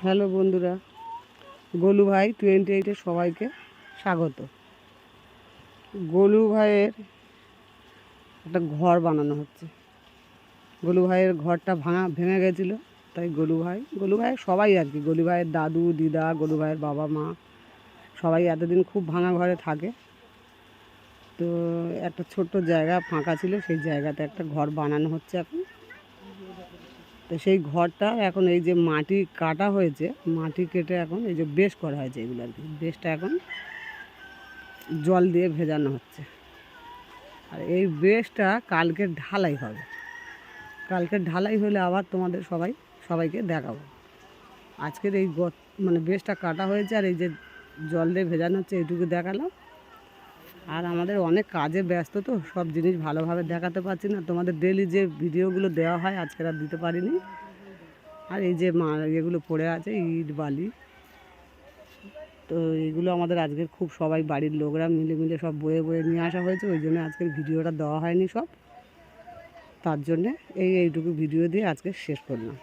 Hello বন্ধুরা, গোলু ভাই 28-এ সবাইকে স্বাগত। গোলু ভাইয়ের একটা ঘর বানানো হচ্ছে। গোলু ভাইয়ের ঘরটা ভেঙে গেছিলো, তাই গোলু ভাই সবাই আর কি, গোলু ভাইয়ের দাদু দিদা, গোলু ভাইয়ের বাবা মা সবাই এতদিন খুব ভাঙা ঘরে থাকে। তো একটা ছোট্ট জায়গা ফাঁকা ছিল, সেই জায়গাতে একটা ঘর বানানো হচ্ছে এখন। তো সেই ঘরটা এখন এই যে মাটি কাটা হয়েছে, মাটি কেটে এখন এই যে বেশ করা হয়েছে, এগুলো আর কি বেশটা এখন জল দিয়ে ভেজানো হচ্ছে। আর এই বেশটা কালকে ঢালাই হবে। কালকে ঢালাই হলে আবার তোমাদের সবাইকে দেখাবো। আজকের এই মানে বেশটা কাটা হয়েছে আর এই যে জল দিয়ে ভেজানো হচ্ছে, এইটুকু দেখালাম। আর আমাদের অনেক কাজে ব্যস্ত, তো সব জিনিস ভালোভাবে দেখাতে পারছি না। তোমাদের ডেলি যে ভিডিওগুলো দেওয়া হয় আজকের আর দিতে পারিনি। আর এই যে এগুলো পড়ে আছে ইট বালি, তো এগুলো আমাদের আজকের খুব সবাই বাড়ির লোকরা মিলে সব বয়ে নিয়ে আসা হয়েছে, ওই জন্য আজকের ভিডিওটা দেওয়া হয়নি সব। তার জন্যে এইটুকু ভিডিও দিয়ে আজকে শেষ করলাম।